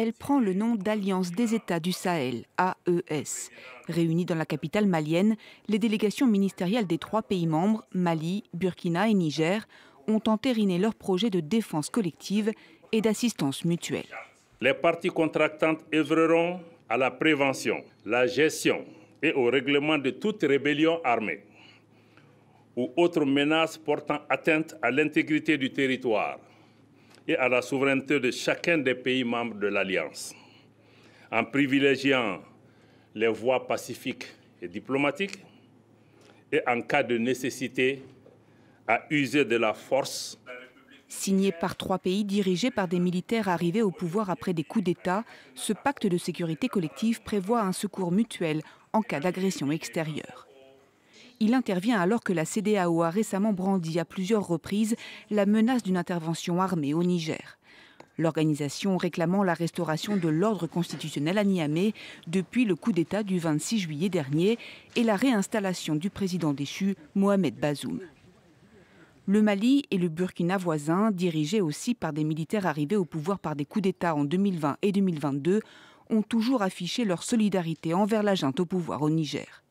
Elle prend le nom d'Alliance des États du Sahel, AES. Réunies dans la capitale malienne, les délégations ministérielles des 3 pays membres, Mali, Burkina et Niger, ont entériné leur projet de défense collective et d'assistance mutuelle. Les parties contractantes œuvreront à la prévention, la gestion et au règlement de toute rébellion armée ou autre menace portant atteinte à l'intégrité du territoire et à la souveraineté de chacun des pays membres de l'Alliance, en privilégiant les voies pacifiques et diplomatiques et en cas de nécessité à user de la force. Signé par 3 pays dirigés par des militaires arrivés au pouvoir après des coups d'État, ce pacte de sécurité collective prévoit un secours mutuel en cas d'agression extérieure. Il intervient alors que la CEDEAO a récemment brandi à plusieurs reprises la menace d'une intervention armée au Niger. L'organisation réclamant la restauration de l'ordre constitutionnel à Niamey depuis le coup d'État du 26 juillet dernier et la réinstallation du président déchu Mohamed Bazoum. Le Mali et le Burkina voisin, dirigés aussi par des militaires arrivés au pouvoir par des coups d'État en 2020 et 2022, ont toujours affiché leur solidarité envers la junte au pouvoir au Niger.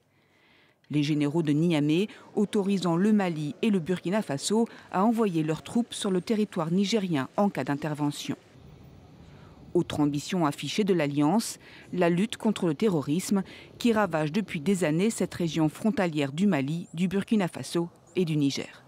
Les généraux de Niamey autorisant le Mali et le Burkina Faso à envoyer leurs troupes sur le territoire nigérien en cas d'intervention. Autre ambition affichée de l'Alliance, la lutte contre le terrorisme qui ravage depuis des années cette région frontalière du Mali, du Burkina Faso et du Niger.